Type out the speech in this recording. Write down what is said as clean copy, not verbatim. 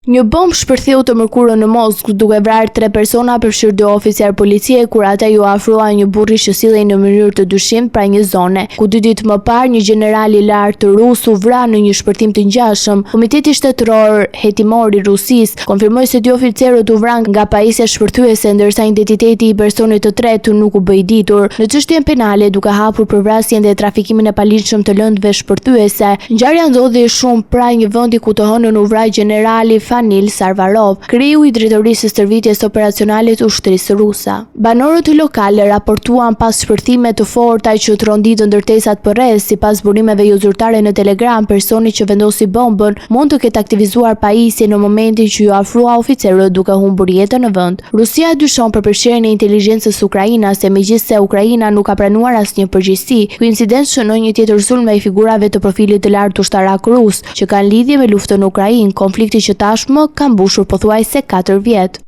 Një bombë shpërtheu të mërkurën në Moskë duke vrarë 3 persona përfshirë 2 oficer policie kur ata ju afrua një burri që sillej në mënyrë të dyshimt pranë një zone, ku 2 ditë më parë një gjeneral i lartë rus u vra në një shpërthim të ngjashëm. Komiteti Shtetëror Hetimor i Rusisë konfirmoi se 2 oficerët u vranë nga pajisja shpërthyese, ndërsa identiteti i personit të tretë nuk u bë i ditur. Në çështjen penale, duke hapur për vrasjen dhe trafikimin e paligjshëm të lëndëve shpërthyese, ngjarja ndodhi shumë pranë një vendi ku të hënën u vra generali Fanil Sarvarov, kriju i drejtorisë së stërvitjes operacionale të ushtrisë ruse. Banorët lokale raportuan pas shpërthime të forta që tronditën ndërtesat përreth. Sipas burimeve jo zyrtare në Telegram, personi që vendosi bombën mund të ketë aktivizuar pajisje në momentin që ju afrua oficerët duke humbur jetën në vend. Rusia dyshon për përfshirjen e inteligjencës ukrainase, megjithse Ukraina nuk ka pranuar asnjë përgjegjësi. Ky incident shënon një tjetër sulm ndaj figurave të profilit të lartë ushtarak rus që kanë lidhje me luftën në Ukrainë, konflikti që tashmë ka mbushur pothuajse 4 vjet.